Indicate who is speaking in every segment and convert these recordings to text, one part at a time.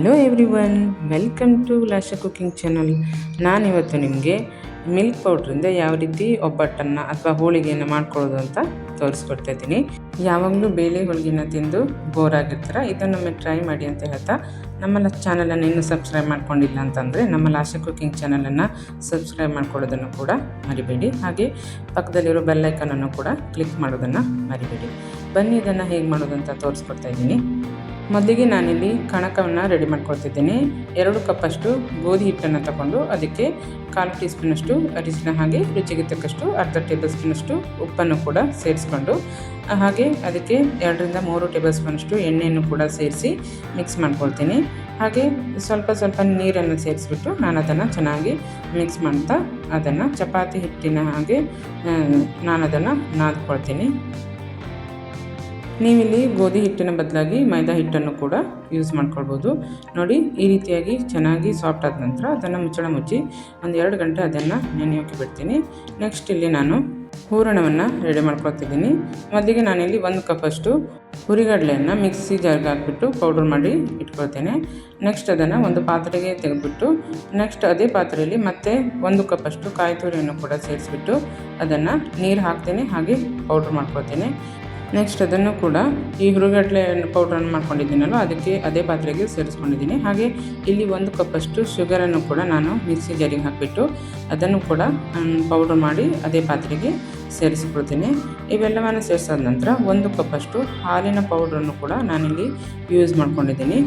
Speaker 1: Hello everyone, welcome to Lasha cooking channel. ನಾನಿವತ್ತು ನಿಮಗೆ milk ಪೌಡ್ರಿಂದ ಯಾವ ರೀತಿ ಒಬ್ಬಟ್ಟನ್ನು ಅಥವಾ ಹೋಳಿಗೆಯನ್ನು ಮಾಡ್ಕೊಳ್ಳೋದು ಅಂತ ತೋರಿಸ್ಕೊಡ್ತಾ ಇದ್ದೀನಿ. ಯಾವಾಗಲೂ ಬೇಳೆ ಹೋಳಿಗೆನ ತಿಂದು ಬೋರ್ ಆಗಿರ್ತೀರ, ಇದನ್ನೊಮ್ಮೆ ಟ್ರೈ ಮಾಡಿ ಅಂತ ಹೇಳ್ತಾ, ನಮ್ಮ ಚಾನಲನ್ನು ಇನ್ನೂ ಸಬ್ಸ್ಕ್ರೈಬ್ ಮಾಡ್ಕೊಂಡಿಲ್ಲ ಅಂತಂದರೆ ನಮ್ಮ ಲಾಶಾ ಕುಕಿಂಗ್ ಚಾನಲನ್ನು ಸಬ್ಸ್ಕ್ರೈಬ್ ಮಾಡ್ಕೊಳ್ಳೋದನ್ನು ಕೂಡ ಮರಿಬೇಡಿ. ಹಾಗೆ ಪಕ್ಕದಲ್ಲಿರೋ ಬೆಲ್ಲೈಕನನ್ನು ಕೂಡ ಕ್ಲಿಕ್ ಮಾಡೋದನ್ನು ಮರಿಬೇಡಿ. ಬನ್ನಿ ಇದನ್ನು ಹೇಗೆ ಮಾಡೋದಂತ ತೋರಿಸ್ಕೊಡ್ತಾ ಇದ್ದೀನಿ. ಮೊದಲಿಗೆ ನಾನಿಲ್ಲಿ ಕಣಕವನ್ನು ರೆಡಿ ಮಾಡ್ಕೊಳ್ತಿದ್ದೀನಿ. 2 ಕಪ್ಪಷ್ಟು ಗೋಧಿ ಹಿಟ್ಟನ್ನು ತಗೊಂಡು ಅದಕ್ಕೆ 1/4 ಟೀ ಸ್ಪೂನಷ್ಟು ಅರಿಶಿನ, ಹಾಗೆ ರುಚಿಗೆ ತಕ್ಕಷ್ಟು ಅರ್ಧ ಟೇಬಲ್ ಸ್ಪೂನಷ್ಟು ಉಪ್ಪನ್ನು ಕೂಡ ಸೇರಿಸ್ಕೊಂಡು, ಹಾಗೆ ಅದಕ್ಕೆ 2 ರಿಂದ 3 ಟೇಬಲ್ ಸ್ಪೂನಷ್ಟು ಎಣ್ಣೆಯನ್ನು ಕೂಡ ಸೇರಿಸಿ ಮಿಕ್ಸ್ ಮಾಡ್ಕೊಳ್ತೀನಿ. ಹಾಗೆ ಸ್ವಲ್ಪ ನೀರನ್ನು ಸೇರಿಸ್ಬಿಟ್ಟು ನಾನು ಅದನ್ನು ಚೆನ್ನಾಗಿ ಮಿಕ್ಸ್ ಮಾಡ್ತಾ ಅದನ್ನು ಚಪಾತಿ ಹಿಟ್ಟಿನ ಹಾಗೆ ನಾನು ಅದನ್ನು ನಾದ್ಕೊಳ್ತೀನಿ. ನೀವಿಲ್ಲಿ ಗೋಧಿ ಹಿಟ್ಟಿನ ಬದಲಾಗಿ ಮೈದಾ ಹಿಟ್ಟನ್ನು ಕೂಡ ಯೂಸ್ ಮಾಡ್ಕೊಳ್ಬೋದು. ನೋಡಿ, ಈ ರೀತಿಯಾಗಿ ಚೆನ್ನಾಗಿ ಸಾಫ್ಟ್ ಆದ ನಂತರ ಅದನ್ನು ಮುಚ್ಚಳ ಮುಚ್ಚಿ 1-2 ಗಂಟೆ ಅದನ್ನು ನೆನೆಯೋಕೆ ಬಿಡ್ತೀನಿ. ನೆಕ್ಸ್ಟ್ ಇಲ್ಲಿ ನಾನು ಹೂರಣವನ್ನು ರೆಡಿ ಮಾಡ್ಕೊಳ್ತಿದ್ದೀನಿ. ಮೊದಲಿಗೆ ನಾನಿಲ್ಲಿ 1 ಕಪ್ಪಷ್ಟು ಹುರಿಗಡಲೆಯನ್ನು ಮಿಕ್ಸಿ ಜಾರ್ಗೆ ಹಾಕಿಬಿಟ್ಟು ಪೌಡರ್ ಮಾಡಿ ಇಟ್ಕೊಳ್ತೇನೆ. ನೆಕ್ಸ್ಟ್ ಅದನ್ನು ಒಂದು ಪಾತ್ರೆಗೆ ತೆಗೆದುಬಿಟ್ಟು, ನೆಕ್ಸ್ಟ್ ಅದೇ ಪಾತ್ರೆಯಲ್ಲಿ ಮತ್ತೆ 1 ಕಪ್ಪಷ್ಟು ಕಾಯಿ ತುರಿಯನ್ನು ಕೂಡ ಸೇರಿಸ್ಬಿಟ್ಟು ಅದನ್ನು ನೀರು ಹಾಕ್ತೇನೆ, ಹಾಗೆ ಪೌಡ್ರ್ ಮಾಡ್ಕೊಳ್ತೇನೆ. ನೆಕ್ಸ್ಟ್ ಅದನ್ನು ಕೂಡ ಈ ಹುರಿಗಡಲೆ ಪೌಡ್ರನ್ನು ಮಾಡ್ಕೊಂಡಿದ್ದೀನಲ್ಲ ಅದಕ್ಕೆ ಅದೇ ಪಾತ್ರೆಗೆ ಸೇರಿಸ್ಕೊಂಡಿದ್ದೀನಿ. ಹಾಗೆ ಇಲ್ಲಿ 1 ಕಪ್ಪಷ್ಟು ಶುಗರನ್ನು ಕೂಡ ನಾನು ಮಿಕ್ಸಿ ಜಾರಿಗೆ ಹಾಕಿಬಿಟ್ಟು ಅದನ್ನು ಕೂಡ ಪೌಡ್ರ್ ಮಾಡಿ ಅದೇ ಪಾತ್ರೆಗೆ ಸೇರಿಸ್ಕೊಳ್ತೀನಿ. ಇವೆಲ್ಲವನ್ನು ಸೇರಿಸಾದ ನಂತರ 1 ಕಪ್ಪಷ್ಟು ಹಾಲಿನ ಪೌಡ್ರನ್ನು ಕೂಡ ನಾನಿಲ್ಲಿ ಯೂಸ್ ಮಾಡ್ಕೊಂಡಿದ್ದೀನಿ.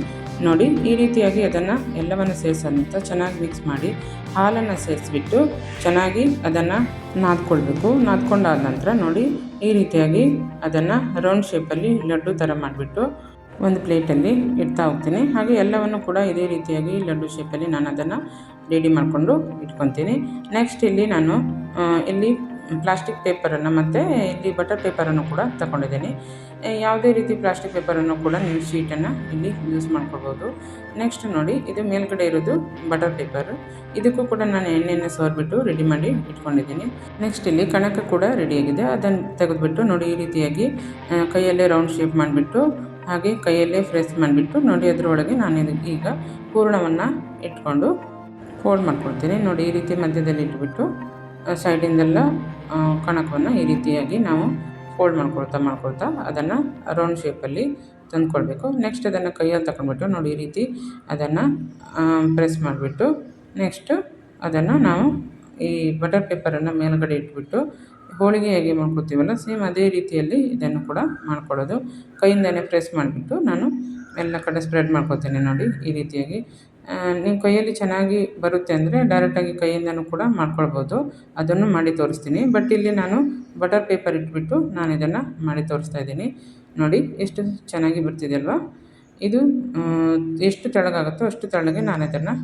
Speaker 1: ನೋಡಿ, ಈ ರೀತಿಯಾಗಿ ಅದನ್ನು ಎಲ್ಲವನ್ನು ಸೇರಿಸಾದ ನಂತರ ಚೆನ್ನಾಗಿ ಮಿಕ್ಸ್ ಮಾಡಿ ಹಾಲನ್ನು ಸೇರಿಸ್ಬಿಟ್ಟು ಚೆನ್ನಾಗಿ ಅದನ್ನು ನಾದ್ಕೊಳ್ಬೇಕು. ನಾದ್ಕೊಂಡಾದ ನಂತರ ನೋಡಿ, ಈ ರೀತಿಯಾಗಿ ಅದನ್ನು ರೌಂಡ್ ಶೇಪಲ್ಲಿ ಲಡ್ಡು ಥರ ಮಾಡಿಬಿಟ್ಟು ಒಂದು ಪ್ಲೇಟಲ್ಲಿ ಇಡ್ತಾ ಹೋಗ್ತೀನಿ. ಹಾಗೆ ಎಲ್ಲವನ್ನು ಕೂಡ ಇದೇ ರೀತಿಯಾಗಿ ಲಡ್ಡು ಶೇಪಲ್ಲಿ ನಾನು ಅದನ್ನು ರೆಡಿ ಮಾಡಿಕೊಂಡು ಇಟ್ಕೊತೀನಿ. ನೆಕ್ಸ್ಟ್ ಇಲ್ಲಿ ನಾನು ಇಲ್ಲಿ ಪ್ಲಾಸ್ಟಿಕ್ ಪೇಪರನ್ನು ಮತ್ತು ಇಲ್ಲಿ ಬಟರ್ ಪೇಪರನ್ನು ಕೂಡ ತಗೊಂಡಿದ್ದೀನಿ. ಯಾವುದೇ ರೀತಿ ಪ್ಲಾಸ್ಟಿಕ್ ಪೇಪರನ್ನು ಕೂಡ ನೀವು ಶೀಟನ್ನು ಇಲ್ಲಿ ಯೂಸ್ ಮಾಡ್ಕೊಳ್ಬೋದು. ನೆಕ್ಸ್ಟ್ ನೋಡಿ, ಇದು ಮೇಲ್ಗಡೆ ಇರೋದು ಬಟರ್ ಪೇಪರ್, ಇದಕ್ಕೂ ಕೂಡ ನಾನು ಎಣ್ಣೆಯನ್ನು ಸವರ್ಬಿಟ್ಟು ರೆಡಿ ಮಾಡಿ ಇಟ್ಕೊಂಡಿದ್ದೀನಿ. ನೆಕ್ಸ್ಟ್ ಇಲ್ಲಿ ಕಣಕ ಕೂಡ ರೆಡಿಯಾಗಿದೆ. ಅದನ್ನು ತೆಗೆದುಬಿಟ್ಟು ನೋಡಿ, ಈ ರೀತಿಯಾಗಿ ಕೈಯಲ್ಲೇ ರೌಂಡ್ ಶೇಪ್ ಮಾಡಿಬಿಟ್ಟು ಹಾಗೆ ಕೈಯಲ್ಲೇ ಪ್ರೆಸ್ ಮಾಡಿಬಿಟ್ಟು ನೋಡಿ, ಅದರೊಳಗೆ ನಾನು ಈಗ ಹೂರಣವನ್ನು ಇಟ್ಕೊಂಡು ಫೋಲ್ಡ್ ಮಾಡ್ಕೊಳ್ತೀನಿ. ನೋಡಿ, ಈ ರೀತಿ ಮಧ್ಯದಲ್ಲಿ ಇಟ್ಬಿಟ್ಟು ಸೈಡಿಂದೆಲ್ಲ ಕಣಕವನ್ನು ಈ ರೀತಿಯಾಗಿ ನಾವು ಫೋಲ್ಡ್ ಮಾಡ್ಕೊಳ್ತಾ ಅದನ್ನು ರೌಂಡ್ ಶೇಪಲ್ಲಿ ತಂದುಕೊಳ್ಬೇಕು. ನೆಕ್ಸ್ಟ್ ಅದನ್ನು ಕೈಯಲ್ಲಿ ತಗೊಂಡ್ಬಿಟ್ಟು ನೋಡಿ, ಈ ರೀತಿ ಅದನ್ನು ಪ್ರೆಸ್ ಮಾಡಿಬಿಟ್ಟು ನೆಕ್ಸ್ಟ್ ಅದನ್ನು ನಾವು ಈ ಬಟರ್ ಪೇಪರನ್ನು ಮೇಲ್ಗಡೆ ಇಟ್ಬಿಟ್ಟು ಹೋಳಿಗೆ ಹೇಗೆ ಮಾಡ್ಕೊತೀವಲ್ಲ ಸೇಮ್ ಅದೇ ರೀತಿಯಲ್ಲಿ ಇದನ್ನು ಕೂಡ ಮಾಡ್ಕೊಳ್ಳೋದು. ಕೈಯಿಂದನೇ ಪ್ರೆಸ್ ಮಾಡಿಬಿಟ್ಟು ನಾನು ಎಲ್ಲ ಕಡೆ ಸ್ಪ್ರೆಡ್ ಮಾಡ್ಕೊತೀನಿ. ನೋಡಿ, ಈ ರೀತಿಯಾಗಿ ನಿಮ್ಮ ಕೈಯಲ್ಲಿ ಚೆನ್ನಾಗಿ ಬರುತ್ತೆ ಅಂದರೆ ಡೈರೆಕ್ಟಾಗಿ ಕೈಯಿಂದನೂ ಕೂಡ ಮಾಡ್ಕೊಳ್ಬೋದು. ಅದನ್ನು ಮಾಡಿ ತೋರಿಸ್ತೀನಿ. ಬಟ್ ಇಲ್ಲಿ ನಾನು ಬಟರ್ ಪೇಪರ್ ಇಟ್ಬಿಟ್ಟು ನಾನು ಇದನ್ನು ಮಾಡಿ ತೋರಿಸ್ತಾ ಇದ್ದೀನಿ. ನೋಡಿ, ಎಷ್ಟು ಚೆನ್ನಾಗಿ ಬರ್ತಿದೆ ಅಲ್ವಾ. ಇದು ಎಷ್ಟು ತೆಳ್ಳಗಾಗುತ್ತೋ ಅಷ್ಟು ತೆಳ್ಳಗೆ ನಾನು ಇದನ್ನು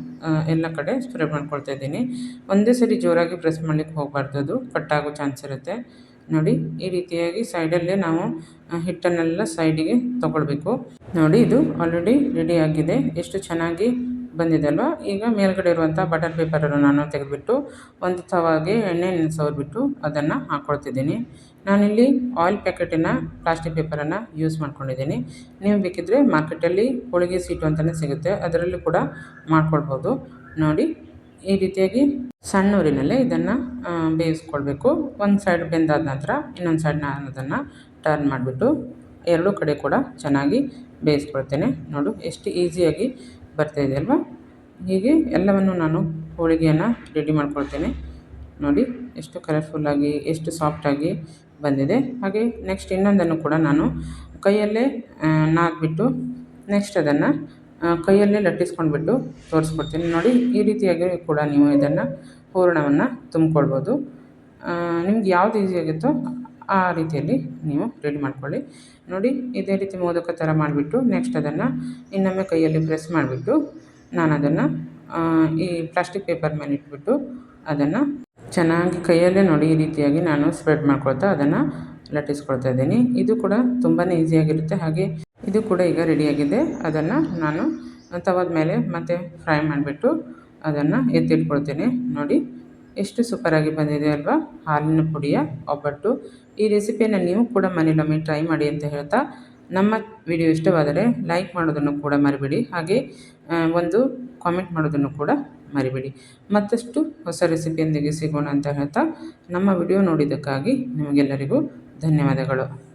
Speaker 1: ಎಲ್ಲ ಕಡೆ ಸ್ಪ್ರೆಡ್ ಮಾಡ್ಕೊಳ್ತಾ ಇದ್ದೀನಿ. ಒಂದೇ ಸರಿ ಜೋರಾಗಿ ಪ್ರೆಸ್ ಮಾಡಲಿಕ್ಕೆ ಹೋಗಬಾರ್ದು, ಅದು ಕಟ್ಟಾಗೋ ಚಾನ್ಸ್ ಇರುತ್ತೆ. ನೋಡಿ, ಈ ರೀತಿಯಾಗಿ ಸೈಡಲ್ಲೇ ನಾವು ಹಿಟ್ಟನ್ನೆಲ್ಲ ಸೈಡಿಗೆ ತಗೊಳ್ಬೇಕು. ನೋಡಿ, ಇದು ಆಲ್ರೆಡಿ ರೆಡಿ ಆಗಿದೆ. ಎಷ್ಟು ಚೆನ್ನಾಗಿ ಬಂದಿದೆ ಅಲ್ವಾ. ಈಗ ಮೇಲ್ಗಡೆ ಇರುವಂಥ ಬಟರ್ ಪೇಪರನ್ನು ನಾನು ತೆಗೆದುಬಿಟ್ಟು ಒಂದು ತವಾಗೆ ಎಣ್ಣೆಯನ್ನು ಸವರ್ಬಿಟ್ಟು ಅದನ್ನು ಹಾಕ್ಕೊಳ್ತಿದ್ದೀನಿ. ನಾನಿಲ್ಲಿ ಆಯಿಲ್ ಪ್ಯಾಕೆಟಿನ ಪ್ಲಾಸ್ಟಿಕ್ ಪೇಪರನ್ನು ಯೂಸ್ ಮಾಡ್ಕೊಂಡಿದ್ದೀನಿ. ನೀವು ಬೇಕಿದ್ದರೆ ಮಾರ್ಕೆಟಲ್ಲಿ ಹೋಳಿಗೆ ಸೀಟು ಅಂತಲೇ ಸಿಗುತ್ತೆ, ಅದರಲ್ಲಿ ಕೂಡ ಮಾಡ್ಕೊಳ್ಬೋದು. ನೋಡಿ, ಈ ರೀತಿಯಾಗಿ ಸಣ್ಣ ಊರಿನಲ್ಲೇ ಇದನ್ನು ಬೇಯಿಸ್ಕೊಳ್ಬೇಕು. ಒಂದು ಸೈಡ್ ಬೆಂದಾದ ನಂತರ ಇನ್ನೊಂದು ಸೈಡ್ ನಾನು ಅದನ್ನು ಟರ್ನ್ ಮಾಡಿಬಿಟ್ಟು 2 ಕಡೆ ಕೂಡ ಚೆನ್ನಾಗಿ ಬೇಯಿಸ್ಕೊಳ್ತೇನೆ. ನೋಡು, ಎಷ್ಟು ಈಸಿಯಾಗಿ ಬರ್ತಾಯಿದೆ ಅಲ್ವಾ. ಹೀಗೆ ಎಲ್ಲವನ್ನು ನಾನು ಹೋಳಿಗೆಯನ್ನು ರೆಡಿ ಮಾಡ್ಕೊಳ್ತೇನೆ. ನೋಡಿ, ಎಷ್ಟು ಕಲರ್ಫುಲ್ಲಾಗಿ ಎಷ್ಟು ಸಾಫ್ಟಾಗಿ ಬಂದಿದೆ. ಹಾಗೆ ನೆಕ್ಸ್ಟ್ ಇನ್ನೊಂದನ್ನು ಕೂಡ ನಾನು ಕೈಯಲ್ಲೇ ನಾದ್ಬಿಟ್ಟು ನೆಕ್ಸ್ಟ್ ಅದನ್ನು ಕೈಯಲ್ಲೇ ಲಟ್ಟಿಸ್ಕೊಂಡ್ಬಿಟ್ಟು ತೋರಿಸ್ಕೊಡ್ತೀನಿ. ನೋಡಿ, ಈ ರೀತಿಯಾಗಿ ಕೂಡ ನೀವು ಇದನ್ನು ಹೂರಣವನ್ನು ತುಂಬಿಕೊಳ್ಬೋದು. ನಿಮ್ಗೆ ಯಾವುದು ಈಸಿಯಾಗುತ್ತೋ ಆ ರೀತಿಯಲ್ಲಿ ನೀವು ರೆಡಿ ಮಾಡ್ಕೊಳ್ಳಿ. ನೋಡಿ, ಇದೇ ರೀತಿ ಮೋದಕ ಥರ ಮಾಡಿಬಿಟ್ಟು ನೆಕ್ಸ್ಟ್ ಅದನ್ನು ಇನ್ನೊಮ್ಮೆ ಕೈಯಲ್ಲಿ ಪ್ರೆಸ್ ಮಾಡಿಬಿಟ್ಟು ನಾನು ಅದನ್ನು ಈ ಪ್ಲಾಸ್ಟಿಕ್ ಪೇಪರ್ ಮೇಲೆ ಇಟ್ಬಿಟ್ಟು ಅದನ್ನು ಚೆನ್ನಾಗಿ ಕೈಯಲ್ಲೇ ನೋಡಿ ಈ ರೀತಿಯಾಗಿ ನಾನು ಸ್ಪ್ರೆಡ್ ಮಾಡ್ಕೊಳ್ತಾ ಅದನ್ನು ಲಟ್ಟಿಸ್ಕೊಳ್ತಾ ಇದ್ದೀನಿ. ಇದು ಕೂಡ ತುಂಬಾ ಈಸಿಯಾಗಿರುತ್ತೆ. ಹಾಗೆ ಇದು ಕೂಡ ಈಗ ರೆಡಿಯಾಗಿದೆ. ಅದನ್ನು ನಾನು ತವದ ಮೇಲೆ ಮತ್ತೆ ಫ್ರೈ ಮಾಡಿಬಿಟ್ಟು ಅದನ್ನು ಎತ್ತಿಟ್ಕೊಳ್ತೇನೆ. ನೋಡಿ, ಎಷ್ಟು ಸೂಪರಾಗಿ ಬಂದಿದೆ ಅಲ್ವಾ ಹಾಲಿನ ಪುಡಿಯ ಒಬ್ಬಟ್ಟು. ಈ ರೆಸಿಪಿಯನ್ನು ನೀವು ಕೂಡ ಮನೇಲೊಮ್ಮೆ ಟ್ರೈ ಮಾಡಿ ಅಂತ ಹೇಳ್ತಾ ನಮ್ಮ ವಿಡಿಯೋ ಇಷ್ಟವಾದರೆ ಲೈಕ್ ಮಾಡೋದನ್ನು ಕೂಡ ಮರಿಬೇಡಿ. ಹಾಗೆ ಒಂದು ಕಾಮೆಂಟ್ ಮಾಡೋದನ್ನು ಕೂಡ ಮರಿಬೇಡಿ. ಮತ್ತಷ್ಟು ಹೊಸ ರೆಸಿಪಿಯೊಂದಿಗೆ ಸಿಗೋಣ ಅಂತ ಹೇಳ್ತಾ ನಮ್ಮ ವಿಡಿಯೋ ನೋಡಿದ್ದಕ್ಕಾಗಿ ನಿಮಗೆಲ್ಲರಿಗೂ ಧನ್ಯವಾದಗಳು.